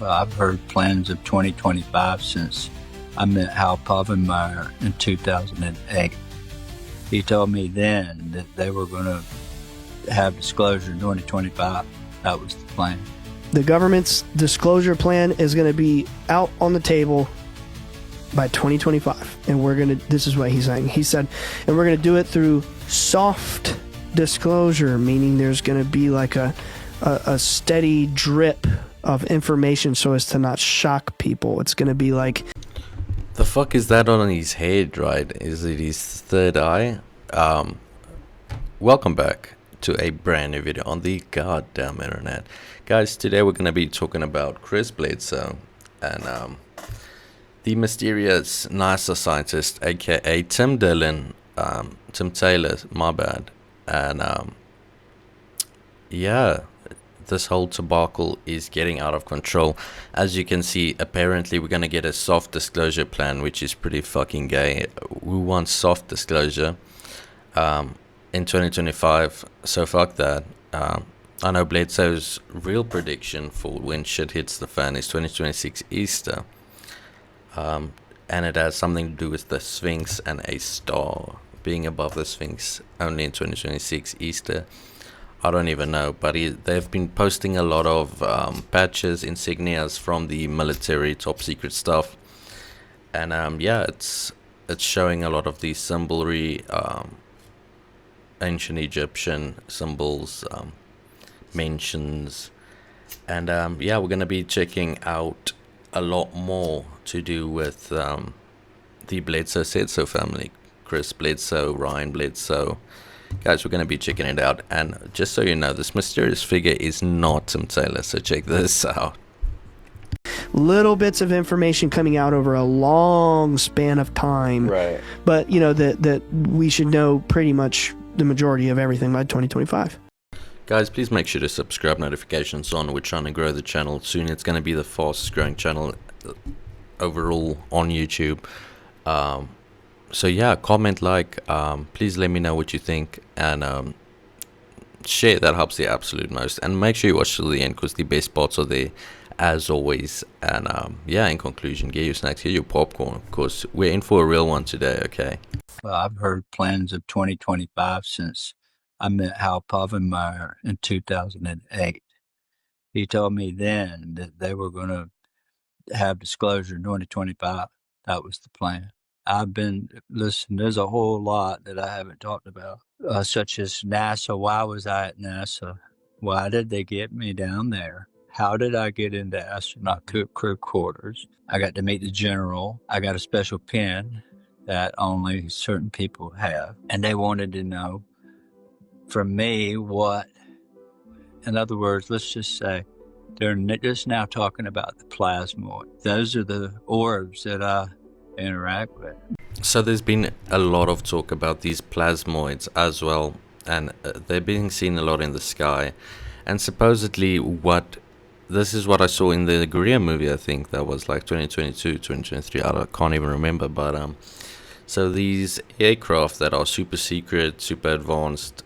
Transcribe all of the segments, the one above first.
Well, I've heard plans of 2025 since I met Hal Povenmire in 2008. He told me then that they were going to have disclosure in 2025. That was the plan. The government's disclosure plan is going to be out on the table by 2025. And this is what he's saying. He said, and we're going to do it through soft disclosure, meaning there's going to be like a steady drip of information so as to not shock people. It's going to be like... The fuck is that on his head, right? Is it his third eye? Welcome back to a brand new video on the goddamn internet. Guys, today we're going to be talking about Chris Bledsoe and the mysterious NASA scientist, aka Tim Dillon, Tim Taylor, my bad. And yeah, this whole debacle is getting out of control. As you can see, apparently we're going to get a soft disclosure plan, which is pretty fucking gay. We want soft disclosure in 2025, so fuck that. I know Bledsoe's real prediction for when shit hits the fan is 2026 Easter. And it has something to do with the Sphinx and a star being above the Sphinx only in 2026 Easter. I don't even know, but they've been posting a lot of patches, insignias from the military, top secret stuff. And yeah, it's showing a lot of these symbolry, ancient Egyptian symbols, mentions. And yeah, we're going to be checking out a lot more to do with the Bledsoe said so family. Chris Bledsoe, Ryan Bledsoe. Guys, we're going to be checking it out. And just so you know, this mysterious figure is not Tim Taylor, so check this out. Little bits of information coming out over a long span of time. Right. But, you know, that we should know pretty much the majority of everything by 2025. Guys, please make sure to subscribe, notifications on. We're trying to grow the channel. Soon it's going to be the fastest growing channel overall on YouTube. So yeah, comment, like, please let me know what you think, and share. That helps the absolute most. And make sure you watch till the end, because the best parts are there as always. And yeah, in conclusion, get your snacks, get your popcorn, of course. We're in for a real one today, okay? Well, I've heard plans of 2025 since I met Hal Povenmire in 2008. He told me then that they were going to have disclosure in 2025. That was the plan. Listen, there's a whole lot that I haven't talked about, such as NASA. Why was I at NASA? Why did they get me down there? How did I get into astronaut crew quarters? I got to meet the general. I got a special pin that only certain people have. And they wanted to know from me what, in other words, let's just say, they're just now talking about the plasmoid. Those are the orbs that I interact with. So there's been a lot of talk about these plasmoids as well, and they're being seen a lot in the sky. And supposedly this is what I saw in the Korea movie, I think that was like 2022, 2023, I can't even remember. But so these aircraft that are super secret, super advanced,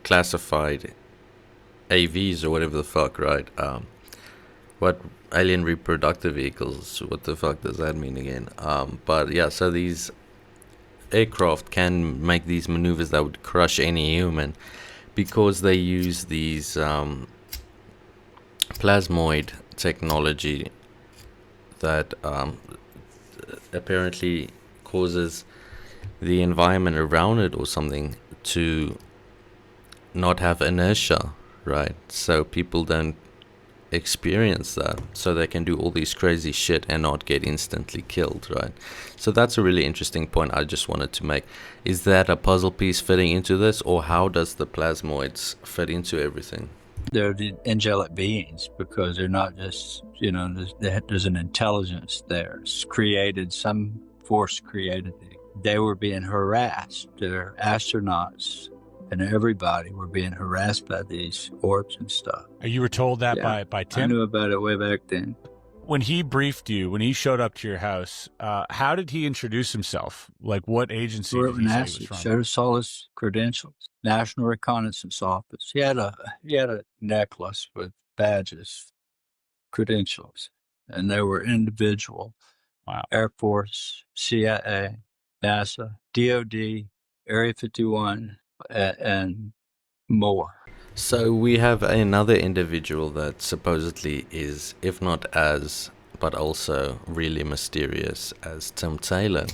classified AVs or whatever the fuck, right? What alien reproductive vehicles, what the fuck does that mean again? But yeah, so these aircraft can make these maneuvers that would crush any human, because they use these plasmoid technology that apparently causes the environment around it or something to not have inertia, right? So people don't experience that, so they can do all these crazy shit and not get instantly killed, right? So that's a really interesting point I just wanted to make. Is that a puzzle piece fitting into this, or how does the plasmoids fit into everything? They're the angelic beings, because they're not just, you know, there's an intelligence there. It's created, some force created it. They were being harassed. They're astronauts, and everybody were being harassed by these orbs and stuff. You were told that by Tim? I knew about it way back then. When he briefed you, when he showed up to your house, how did he introduce himself? Like, what agency did he say he was from? Showed us all his credentials. National Reconnaissance Office. He had a necklace with badges. credentials, and they were individual. Wow. Air Force, CIA, NASA, DOD, Area 51, and more. So we have another individual that supposedly is, if not as, but also really mysterious as Tim Taylor.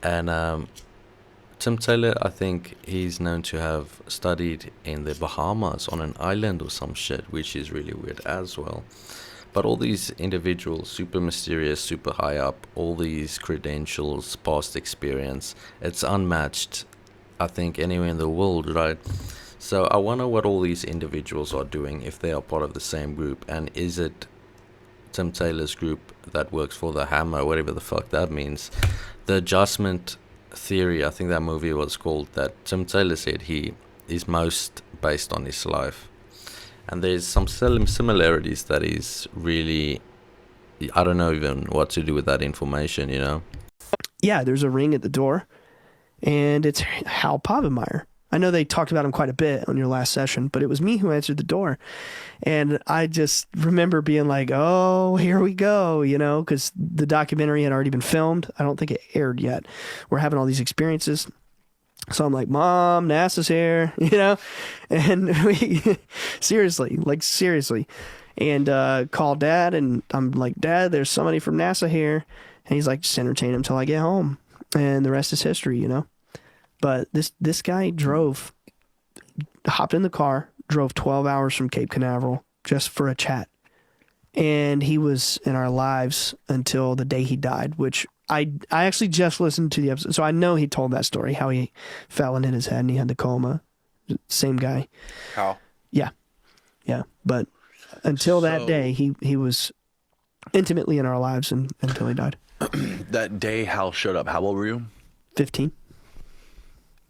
And Tim Taylor, I think he's known to have studied in the Bahamas on an island or some shit, which is really weird as well. But all these individuals, super mysterious, super high up, all these credentials, past experience, it's unmatched, I think, anywhere in the world, right? So I wonder what all these individuals are doing, if they are part of the same group, and is it Tim Taylor's group that works for the Hammer, whatever the fuck that means. The adjustment theory, I think that movie was called, that Tim Taylor said he is most based on his life. And there's some similarities that is really, I don't know even what to do with that information, you know? Yeah, there's a ring at the door, and it's Hal Povenmire. I know they talked about him quite a bit on your last session, but it was me who answered the door. And I just remember being like, oh, here we go, you know, because the documentary had already been filmed. I don't think it aired yet. We're having all these experiences. So I'm like, Mom, NASA's here, you know, and we seriously, and call Dad, and I'm like, Dad, there's somebody from NASA here. And he's like, just entertain him till I get home. And the rest is history, you know. But this guy hopped in the car, drove 12 hours from Cape Canaveral just for a chat. And he was in our lives until the day he died, which I actually just listened to the episode. So I know he told that story, how he fell and hit his head and he had the coma. Same guy. How? Yeah. Yeah. But until that day, he was intimately in our lives until he died. That day Hal showed up, how old were you? 15.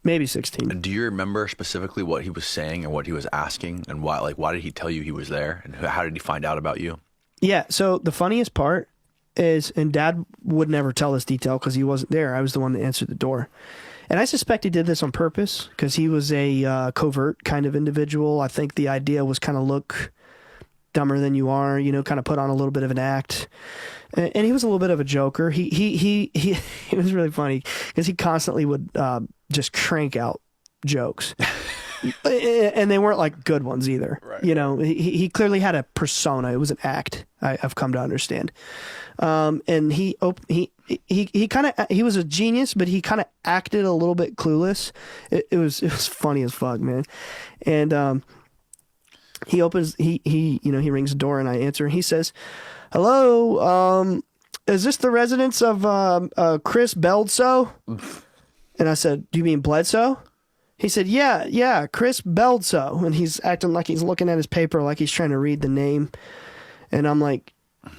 Maybe 16. Do you remember specifically what he was saying and what he was asking, and why? Like, why did he tell you he was there, and how did he find out about you? Yeah. So the funniest part is, and Dad would never tell this detail because he wasn't there. I was the one that answered the door, and I suspect he did this on purpose because he was a covert kind of individual. I think the idea was kind of look dumber than you are, you know, kind of put on a little bit of an act. And he was a little bit of a joker. He was really funny because he constantly would just crank out jokes, and they weren't like good ones either. Right. You know, he clearly had a persona. It was an act. I've come to understand. And he was a genius, but he kind of acted a little bit clueless. It was funny as fuck, man. And he rings the door, and I answer, and he says, "Hello, is this the residence of Chris Bledsoe?" And I said, "Do you mean Bledsoe?" He said, yeah, Chris Bledsoe. And he's acting like he's looking at his paper like he's trying to read the name. And I'm like,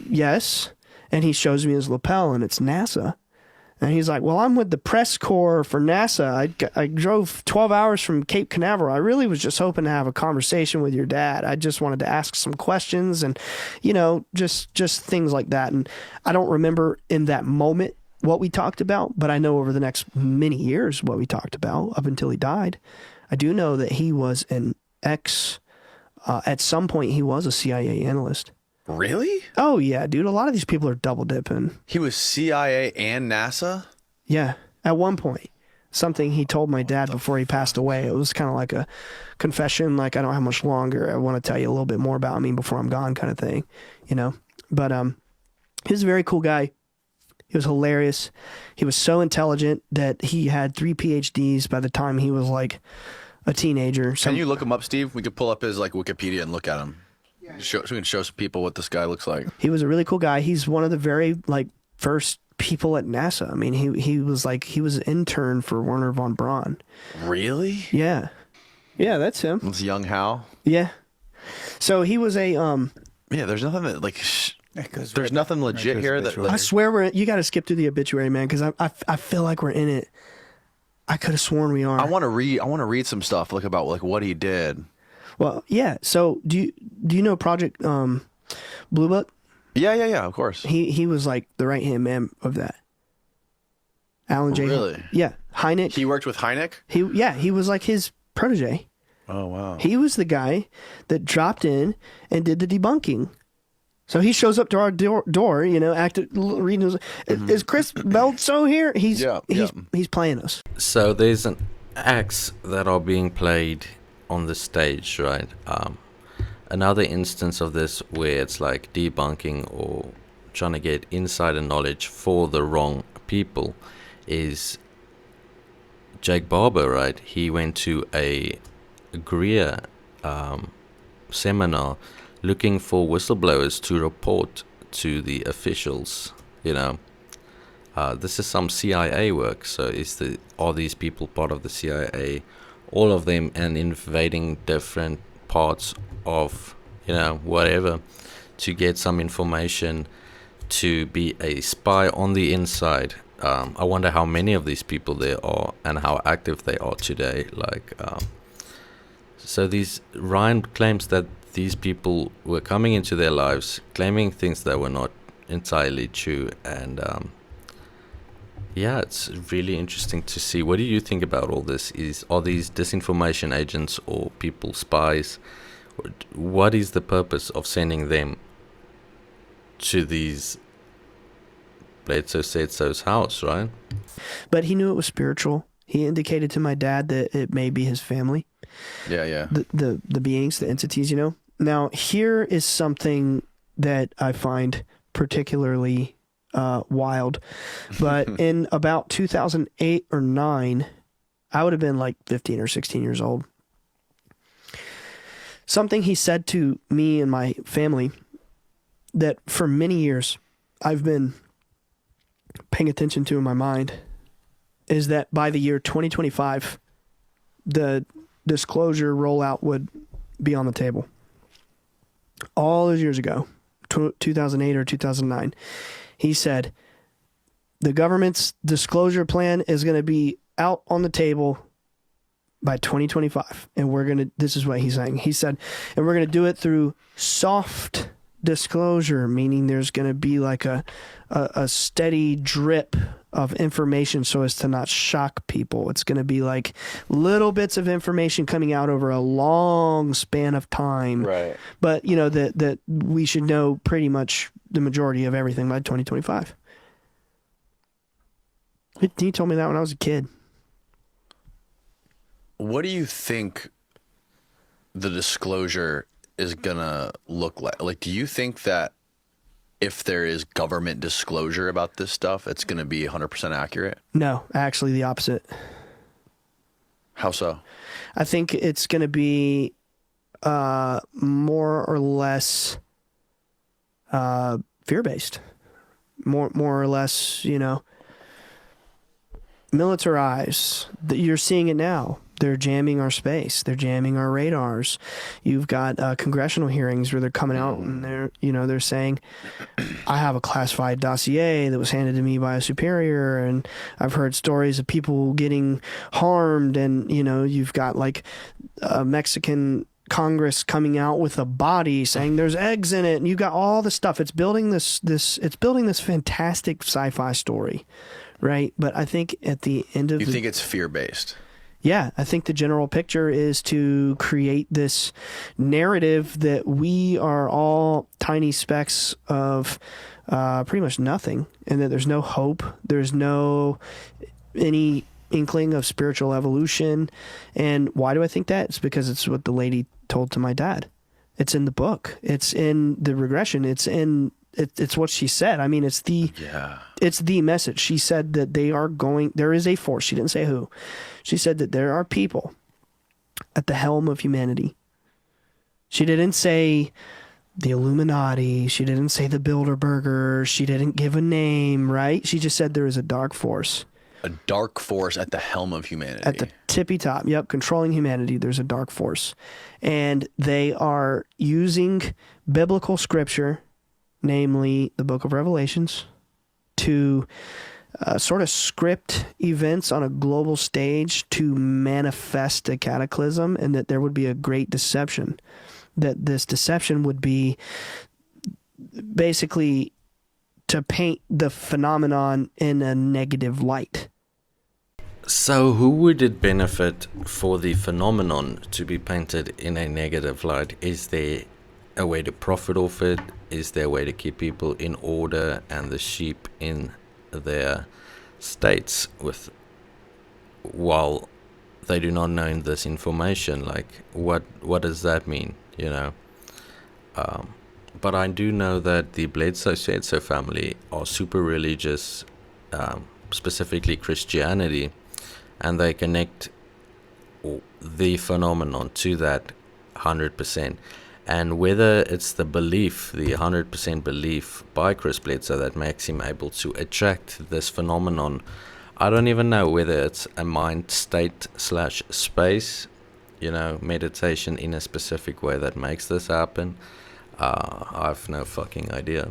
yes. And he shows me his lapel, and it's NASA. And he's like, well, I'm with the press corps for NASA. I drove 12 hours from Cape Canaveral. I really was just hoping to have a conversation with your dad. I just wanted to ask some questions and, you know, just things like that. And I don't remember in that moment what we talked about, but I know over the next many years what we talked about up until he died. I do know that he was at some point he was a CIA analyst. Really? Oh, yeah, dude. A lot of these people are double dipping. He was CIA and NASA? Yeah. At one point, something he told my dad before he passed away. It was kind of like a confession, like, I don't have much longer. I want to tell you a little bit more about me before I'm gone kind of thing, you know? But he was a very cool guy. He was hilarious. He was so intelligent that he had 3 PhDs by the time he was like a teenager. Can you look him up, Steve? We could pull up his like Wikipedia and look at him. So we can show some people what this guy looks like. He was a really cool guy. He's one of the very like first people at NASA. I mean, he was an intern for Werner von Braun. Really? Yeah. Yeah, that's him. It's young Hal. Yeah. So he was a Yeah, there's nothing that like there's nothing legit here that I swear you got to skip through the obituary, man, because I feel like we're in it. I could have sworn we are. I want to read some stuff about like what he did. Well, yeah. So do you know Project Blue Book? Yeah, of course. He was like the right hand man of that. Alan J. Really? Yeah. Hynek. He worked with Hynek? He was like his protege. Oh wow. He was the guy that dropped in and did the debunking. So he shows up to our door, reading his, is Chris Bledsoe here? He's playing us. So there's an acts that are being played on the stage, right? Another instance of this where it's like debunking or trying to get insider knowledge for the wrong people is Jake Barber, right? He went to a Greer seminar looking for whistleblowers to report to the officials. This is some CIA work. So are these people part of the CIA? All of them, and invading different parts of whatever to get some information, to be a spy on the inside. I wonder how many of these people there are and how active they are today. So Ryan claims that these people were coming into their lives claiming things that were not entirely true, and it's really interesting to see. What do you think about all this? Are these disinformation agents or people spies? What is the purpose of sending them to these Bledsoe said so's house, right? But he knew it was spiritual. He indicated to my dad that it may be his family. Yeah. The beings, the entities, Now, here is something that I find particularly wild. But in about 2008 or 9, I would have been like 15 or 16 years old. Something he said to me and my family that for many years I've been paying attention to in my mind is that by the year 2025, the disclosure rollout would be on the table. All those years ago, 2008 or 2009, he said, the government's disclosure plan is going to be out on the table by 2025. And this is what he's saying. He said, and we're going to do it through soft disclosure, meaning there's going to be like a steady drip of information so as to not shock people. It's going to be like little bits of information coming out over a long span of time. Right. But, that we should know pretty much the majority of everything by 2025. He told me that when I was a kid. What do you think the disclosure is gonna look like? Like, do you think that if there is government disclosure about this stuff, it's gonna be 100% accurate? No, actually the opposite. How so? I think it's gonna be more or less fear-based. More or less, militarized. You're seeing it now. They're jamming our space. They're jamming our radars. You've got congressional hearings where they're coming out and they're saying, I have a classified dossier that was handed to me by a superior, and I've heard stories of people getting harmed, and you've got like a Mexican Congress coming out with a body saying there's eggs in it, and you've got all this stuff. It's building this fantastic sci-fi story, right? But I think at the end of you think it's fear-based? Yeah, I think the general picture is to create this narrative that we are all tiny specks of pretty much nothing, and that there's no hope, there's no any inkling of spiritual evolution. And why do I think that? It's because it's what the lady told to my dad. It's in the book. It's in the regression. It's what she said. I mean, it's the message. She said that there is a force. She didn't say who. She said that there are people at the helm of humanity. She didn't say the Illuminati. She didn't say the Bilderbergers. She didn't give a name, right? She just said there is a dark force. A dark force at the helm of humanity. At the tippy top, yep, controlling humanity. There's a dark force. And they are using biblical scripture, namely the book of Revelations, to sort of script events on a global stage to manifest a cataclysm, and that there would be a great deception. That this deception would be basically to paint the phenomenon in a negative light. So who would it benefit for the phenomenon to be painted in a negative light? Is there a way to profit off it? Is there a way to keep people in order and the sheep in their states with while they do not know this information? Like, what does that mean, you know? But I do know that the Bledsoe family are super religious, specifically Christianity, and they connect the phenomenon to that 100%. And whether it's the belief, the 100% belief by Chris Bledsoe that makes him able to attract this phenomenon, I don't even know whether it's a mind state / space, you know, meditation in a specific way that makes this happen. I have no fucking idea.